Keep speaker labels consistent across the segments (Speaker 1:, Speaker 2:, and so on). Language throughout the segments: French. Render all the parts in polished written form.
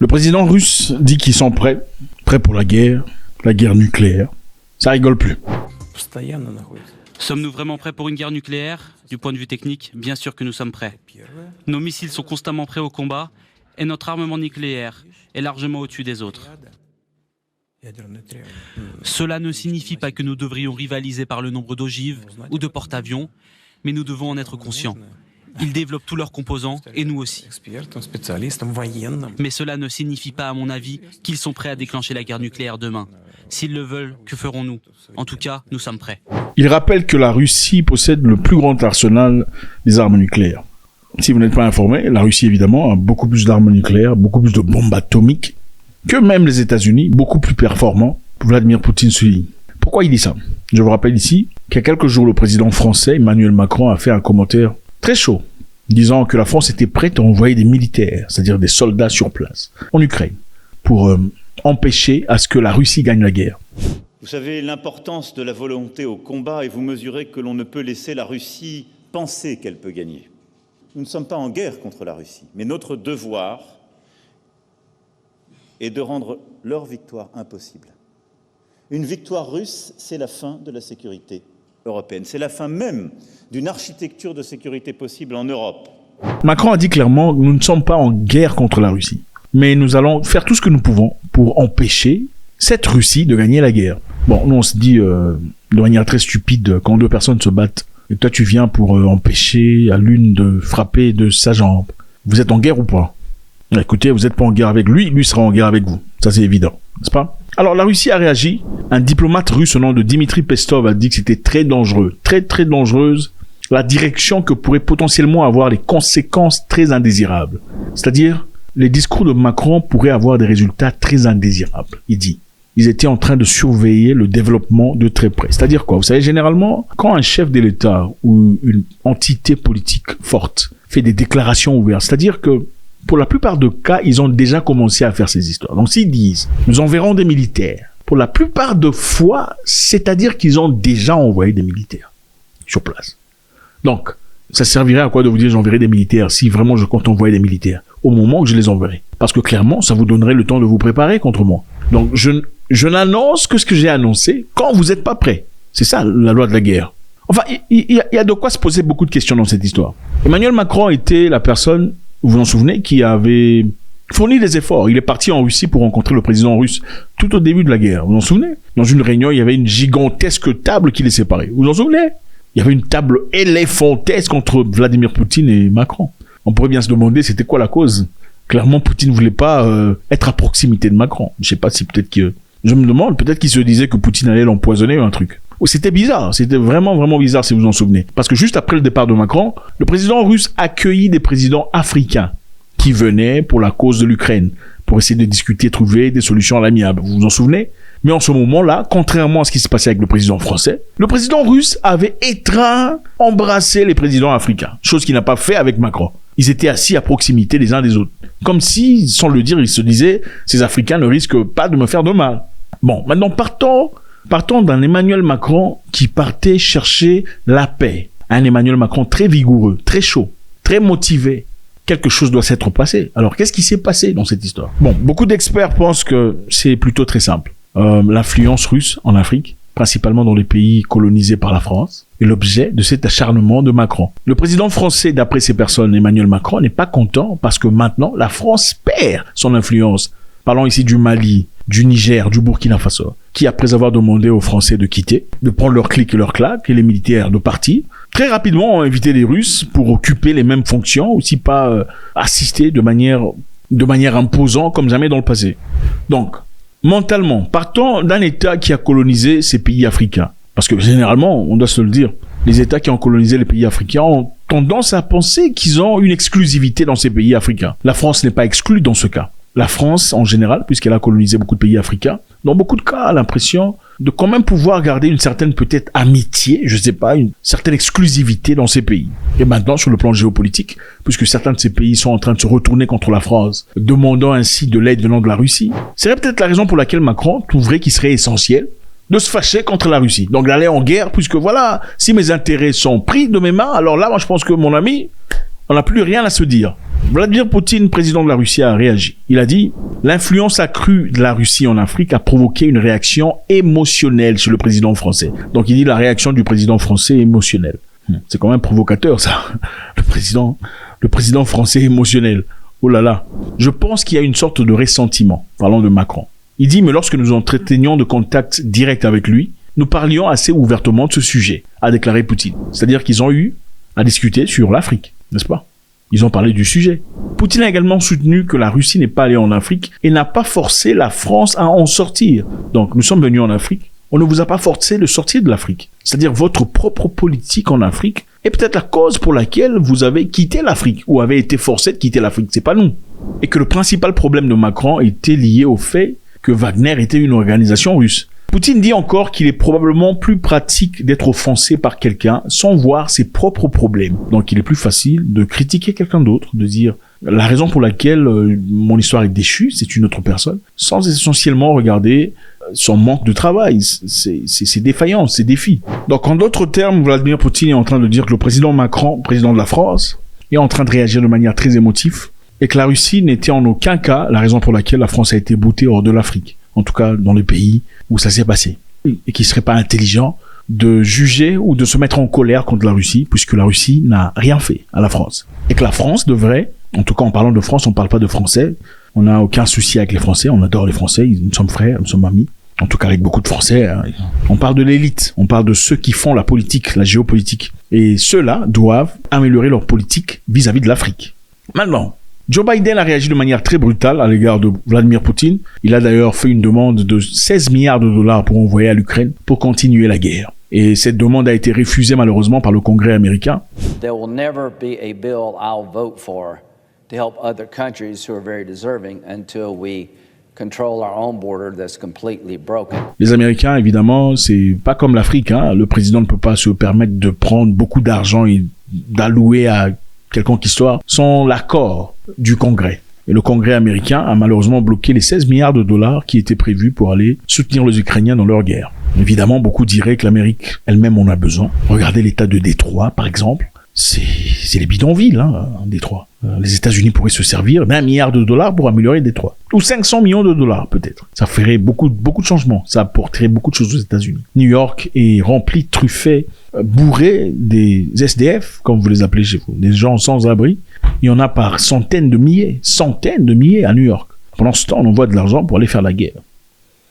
Speaker 1: Le président russe dit qu'ils sont prêts pour la guerre nucléaire. Ça rigole plus.
Speaker 2: Sommes-nous vraiment prêts pour une guerre nucléaire ? Du point de vue technique, bien sûr que nous sommes prêts. Nos missiles sont constamment prêts au combat et notre armement nucléaire est largement au-dessus des autres. Cela ne signifie pas que nous devrions rivaliser par le nombre d'ogives ou de porte-avions, mais nous devons en être conscients. Ils développent tous leurs composants, et nous aussi. Mais cela ne signifie pas, à mon avis, qu'ils sont prêts à déclencher la guerre nucléaire demain. S'ils le veulent, que ferons-nous ? En tout cas, nous sommes prêts.
Speaker 1: Il rappelle que la Russie possède le plus grand arsenal des armes nucléaires. Si vous n'êtes pas informé, la Russie, évidemment, a beaucoup plus d'armes nucléaires, beaucoup plus de bombes atomiques que même les États-Unis, beaucoup plus performants. Vladimir Poutine souligne. Pourquoi il dit ça ? Je vous rappelle ici qu'il y a quelques jours, le président français, Emmanuel Macron, a fait un commentaire très chaud, disant que la France était prête à envoyer des militaires, c'est-à-dire des soldats sur place, en Ukraine, pour empêcher à ce que la Russie gagne la guerre.
Speaker 3: Vous savez l'importance de la volonté au combat et vous mesurez que l'on ne peut laisser la Russie penser qu'elle peut gagner. Nous ne sommes pas en guerre contre la Russie, mais notre devoir est de rendre leur victoire impossible. Une victoire russe, c'est la fin de la sécurité européenne. C'est la fin même d'une architecture de sécurité possible en Europe.
Speaker 1: Macron a dit clairement que nous ne sommes pas en guerre contre la Russie, mais nous allons faire tout ce que nous pouvons pour empêcher cette Russie de gagner la guerre. Bon, nous on se dit de manière très stupide, quand deux personnes se battent, et toi tu viens pour empêcher à l'une de frapper de sa jambe. Vous êtes en guerre ou pas ? Écoutez, vous n'êtes pas en guerre avec lui, lui sera en guerre avec vous. Ça c'est évident, n'est-ce pas ? Alors la Russie a réagi. Un diplomate russe au nom de Dmitri Peskov a dit que c'était très dangereux, très très dangereuse, la direction que pourraient potentiellement avoir les conséquences très indésirables. C'est-à-dire, les discours de Macron pourraient avoir des résultats très indésirables, il dit. Ils étaient en train de surveiller le développement de très près. C'est-à-dire quoi ? Vous savez, généralement, quand un chef de l'État ou une entité politique forte fait des déclarations ouvertes, c'est-à-dire que pour la plupart des cas, ils ont déjà commencé à faire ces histoires. Donc s'ils disent « nous enverrons des militaires », pour la plupart de fois, c'est-à-dire qu'ils ont déjà envoyé des militaires sur place. Donc, ça servirait à quoi de vous dire « j'enverrai des militaires » si vraiment je compte envoyer des militaires au moment où je les enverrai. Parce que clairement, ça vous donnerait le temps de vous préparer contre moi. Donc, je n'annonce que ce que j'ai annoncé quand vous n'êtes pas prêts. C'est ça, la loi de la guerre. Enfin, il y a de quoi se poser beaucoup de questions dans cette histoire. Emmanuel Macron était la personne, vous vous en souvenez, qui avait fourni des efforts. Il est parti en Russie pour rencontrer le président russe tout au début de la guerre. Vous vous en souvenez ? Dans une réunion, il y avait une gigantesque table qui les séparait. Vous vous en souvenez ? Il y avait une table éléphantesque entre Vladimir Poutine et Macron. On pourrait bien se demander c'était quoi la cause. Clairement, Poutine ne voulait pas être à proximité de Macron. Je sais pas si peut-être que... Je me demande, peut-être qu'il se disait que Poutine allait l'empoisonner ou un truc. C'était bizarre, c'était vraiment, vraiment bizarre si vous vous en souvenez. Parce que juste après le départ de Macron, le président russe accueillit des présidents africains qui venaient pour la cause de l'Ukraine, pour essayer de discuter, trouver des solutions à l'amiable. Vous vous en souvenez ? Mais en ce moment-là, contrairement à ce qui se passait avec le président français, le président russe avait étreint, embrassé les présidents africains, chose qu'il n'a pas fait avec Macron. Ils étaient assis à proximité les uns des autres. Comme si, sans le dire, ils se disaient « ces Africains ne risquent pas de me faire de mal ». Bon, maintenant partons d'un Emmanuel Macron qui partait chercher la paix. Un Emmanuel Macron très vigoureux, très chaud, très motivé. Quelque chose doit s'être passé. Alors, qu'est-ce qui s'est passé dans cette histoire ? Bon, beaucoup d'experts pensent que c'est plutôt très simple. L'influence russe en Afrique, principalement dans les pays colonisés par la France, est l'objet de cet acharnement de Macron. Le président français, d'après ces personnes, Emmanuel Macron, n'est pas content parce que maintenant, la France perd son influence. Parlons ici du Mali, du Niger, du Burkina Faso, qui, après avoir demandé aux Français de quitter, de prendre leur clic et leur claque, et les militaires de partir, très rapidement ont invité les Russes pour occuper les mêmes fonctions, aussi pas assister de manière imposante comme jamais dans le passé. Donc, mentalement, partons d'un État qui a colonisé ces pays africains. Parce que généralement, on doit se le dire, les États qui ont colonisé les pays africains ont tendance à penser qu'ils ont une exclusivité dans ces pays africains. La France n'est pas exclue dans ce cas. La France, en général, puisqu'elle a colonisé beaucoup de pays africains, dans beaucoup de cas, a l'impression de quand même pouvoir garder une certaine peut-être amitié, je sais pas, une certaine exclusivité dans ces pays. Et maintenant, sur le plan géopolitique, puisque certains de ces pays sont en train de se retourner contre la France, demandant ainsi de l'aide venant de la Russie, c'est peut-être la raison pour laquelle Macron trouverait qu'il serait essentiel de se fâcher contre la Russie. Donc d'aller en guerre, puisque voilà, si mes intérêts sont pris de mes mains, alors là, moi je pense que mon ami, On n'a plus rien à se dire. Vladimir Poutine, président de la Russie, a réagi. Il a dit « L'influence accrue de la Russie en Afrique a provoqué une réaction émotionnelle chez le président français. » Donc il dit la réaction du président français émotionnelle. C'est quand même provocateur ça. Le président français émotionnel. Oh là là. Je pense qu'il y a une sorte de ressentiment, parlant de Macron. Il dit « Mais lorsque nous entretenions de contact direct avec lui, nous parlions assez ouvertement de ce sujet », a déclaré Poutine. C'est-à-dire qu'ils ont eu à discuter sur l'Afrique, n'est-ce pas? Ils ont parlé du sujet. Poutine a également soutenu que la Russie n'est pas allée en Afrique et n'a pas forcé la France à en sortir. Donc, nous sommes venus en Afrique. On ne vous a pas forcé de sortir de l'Afrique. C'est-à-dire votre propre politique en Afrique est peut-être la cause pour laquelle vous avez quitté l'Afrique ou avez été forcé de quitter l'Afrique. C'est pas nous. Et que le principal problème de Macron était lié au fait que Wagner était une organisation russe. Poutine dit encore qu'il est probablement plus pratique d'être offensé par quelqu'un sans voir ses propres problèmes. Donc il est plus facile de critiquer quelqu'un d'autre, de dire la raison pour laquelle mon histoire est déchue, c'est une autre personne, sans essentiellement regarder son manque de travail, ses défaillances, ses défis. Donc en d'autres termes, Vladimir Poutine est en train de dire que le président Macron, président de la France, est en train de réagir de manière très émotive et que la Russie n'était en aucun cas la raison pour laquelle la France a été boutée hors de l'Afrique. En tout cas dans les pays où ça s'est passé. Et qu'il ne serait pas intelligent de juger ou de se mettre en colère contre la Russie, puisque la Russie n'a rien fait à la France. Et que la France devrait, en tout cas en parlant de France, on ne parle pas de Français, on n'a aucun souci avec les Français, on adore les Français, nous sommes frères, nous sommes amis, en tout cas avec beaucoup de Français. Hein. On parle de l'élite, on parle de ceux qui font la politique, la géopolitique. Et ceux-là doivent améliorer leur politique vis-à-vis de l'Afrique. Maintenant, Joe Biden a réagi de manière très brutale à l'égard de Vladimir Poutine. Il a d'ailleurs fait une demande de 16 milliards de dollars pour envoyer à l'Ukraine pour continuer la guerre. Et cette demande a été refusée malheureusement par le Congrès américain.
Speaker 4: There will never be a bill I'll vote for to help other countries who are very deserving until we control our own border that's completely broken.
Speaker 1: Les Américains, évidemment, c'est pas comme l'Afrique, hein. Le président ne peut pas se permettre de prendre beaucoup d'argent et d'allouer à quelconque histoire sans l'accord du Congrès. Et le Congrès américain a malheureusement bloqué les 16 milliards de dollars qui étaient prévus pour aller soutenir les Ukrainiens dans leur guerre. Évidemment, beaucoup diraient que l'Amérique elle-même en a besoin. Regardez l'état de Détroit, par exemple. C'est les bidonvilles, hein, Détroit. Les États-Unis pourraient se servir d'1 milliard de dollars pour améliorer Détroit. Ou 500 millions de dollars, peut-être. Ça ferait beaucoup de changements. Ça apporterait beaucoup de choses aux États-Unis. New York est rempli, truffé, bourré des SDF, comme vous les appelez chez vous, des gens sans abri. Il y en a par centaines de milliers à New York. Pendant ce temps, on envoie de l'argent pour aller faire la guerre.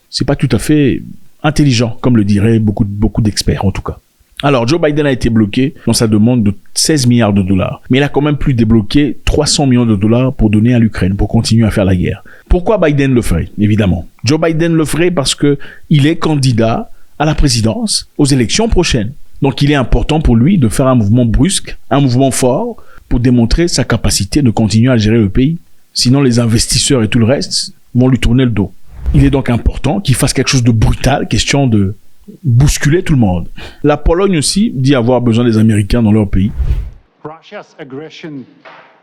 Speaker 1: C'est pas tout à fait intelligent, comme le diraient beaucoup d'experts, en tout cas. Alors, Joe Biden a été bloqué dans sa demande de 16 milliards de dollars. Mais il a quand même pu débloquer 300 millions de dollars pour donner à l'Ukraine, pour continuer à faire la guerre. Pourquoi Biden le ferait? Évidemment. Joe Biden le ferait parce que il est candidat à la présidence aux élections prochaines. Donc, il est important pour lui de faire un mouvement brusque, un mouvement fort, pour démontrer sa capacité de continuer à gérer le pays. Sinon, les investisseurs et tout le reste vont lui tourner le dos. Il est donc important qu'il fasse quelque chose de brutal, question de bousculer tout le monde. La Pologne aussi dit avoir besoin des Américains dans leur pays.
Speaker 5: Russia's aggression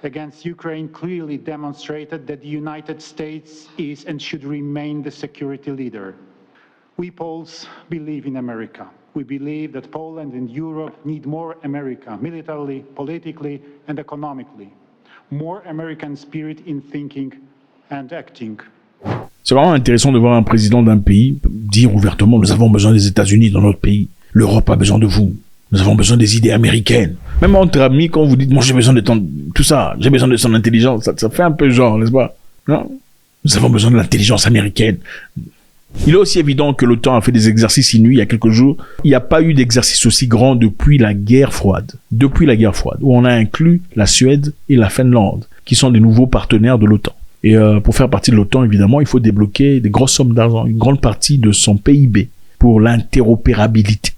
Speaker 5: against Ukraine clearly demonstrated that the United States is and should remain the security leader. We Poles believe in America. We believe that Poland and Europe need more America, militarily, politically, and economically. More American spirit in thinking and acting.
Speaker 1: C'est vraiment intéressant de voir un président d'un pays dire ouvertement « Nous avons besoin des États-Unis dans notre pays. L'Europe a besoin de vous. Nous avons besoin des idées américaines. » Même entre amis, quand vous dites « Moi, j'ai besoin de tout ça. J'ai besoin de son intelligence. » Ça fait un peu genre, n'est-ce pas? Non? Nous avons besoin de l'intelligence américaine. Il est aussi évident que l'OTAN a fait des exercices inouïs il y a quelques jours. Il n'y a pas eu d'exercice aussi grand depuis la guerre froide. Depuis la guerre froide, où on a inclus la Suède et la Finlande, qui sont des nouveaux partenaires de l'OTAN. Et pour faire partie de l'OTAN, évidemment, il faut débloquer des grosses sommes d'argent, une grande partie de son PIB pour l'interopérabilité.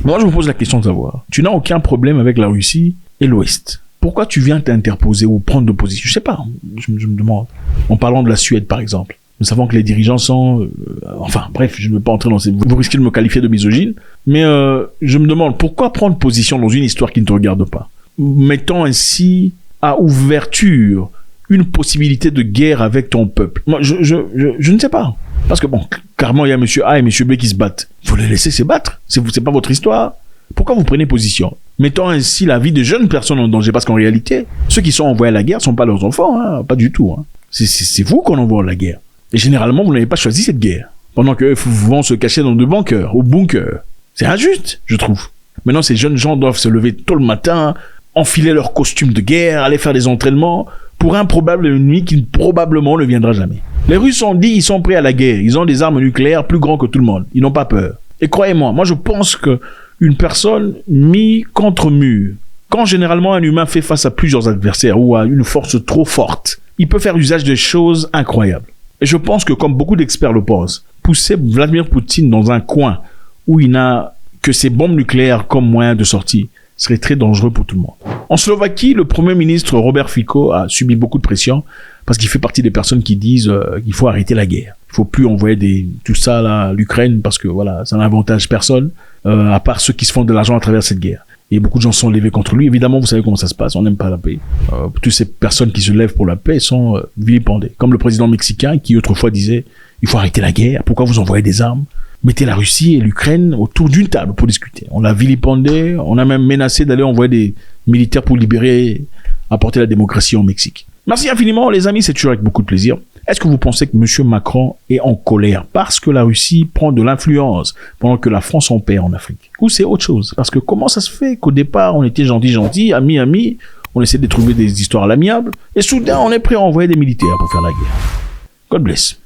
Speaker 1: Moi, je me pose la question de savoir, tu n'as aucun problème avec la Russie et l'Ouest. Pourquoi tu viens t'interposer ou prendre de position? Je sais pas, je me demande. En parlant de la Suède, par exemple. Nous savons que les dirigeants sont... enfin, bref, je ne veux pas entrer dans ces... Vous risquez de me qualifier de misogyne. Mais je me demande, pourquoi prendre position dans une histoire qui ne te regarde pas? Mettant ainsi à ouverture une possibilité de guerre avec ton peuple. Moi, je ne sais pas. Parce que bon, clairement, il y a monsieur A et monsieur B qui se battent. Faut les laisser se battre. C'est pas votre histoire. Pourquoi vous prenez position? mettant ainsi la vie de jeunes personnes en danger. Parce qu'en réalité, ceux qui sont envoyés à la guerre ne sont pas leurs enfants, hein, pas du tout. Hein. C'est vous qu'on envoie à la guerre. Et généralement, vous n'avez pas choisi cette guerre. Pendant qu'eux vont se cacher dans de bunkers, au bunker. C'est injuste, je trouve. Maintenant, ces jeunes gens doivent se lever tôt le matin, enfiler leurs costumes de guerre, aller faire des entraînements pour un probable ennemi qui probablement ne viendra jamais. Les Russes ont dit ils sont prêts à la guerre. Ils ont des armes nucléaires plus grands que tout le monde. Ils n'ont pas peur. Et croyez-moi, moi je pense que une personne mise contre mur, quand généralement un humain fait face à plusieurs adversaires ou à une force trop forte, il peut faire usage de choses incroyables. Et je pense que comme beaucoup d'experts le pensent, pousser Vladimir Poutine dans un coin où il n'a que ses bombes nucléaires comme moyen de sortie serait très dangereux pour tout le monde. En Slovaquie, le Premier ministre Robert Fico a subi beaucoup de pression parce qu'il fait partie des personnes qui disent qu'il faut arrêter la guerre. Il faut plus envoyer tout ça là, à l'Ukraine parce que voilà, ça n'avantage personne à part ceux qui se font de l'argent à travers cette guerre. Et beaucoup de gens sont levés contre lui. Évidemment, vous savez comment ça se passe. On n'aime pas la paix. Toutes ces personnes qui se lèvent pour la paix sont vilipendées. Comme le président mexicain qui autrefois disait il faut arrêter la guerre. Pourquoi vous envoyez des armes? Mettez la Russie et l'Ukraine autour d'une table pour discuter. On l'a vilipendé. On a même menacé d'aller envoyer des militaires pour libérer, apporter la démocratie au Mexique. Merci infiniment, les amis. C'est toujours avec beaucoup de plaisir. Est-ce que vous pensez que M. Macron est en colère parce que la Russie prend de l'influence pendant que la France en perd en Afrique? Ou c'est autre chose? Parce que comment ça se fait qu'au départ, on était gentils, amis, on essaie de trouver des histoires à l'amiable, et soudain, on est prêt à envoyer des militaires pour faire la guerre? God bless.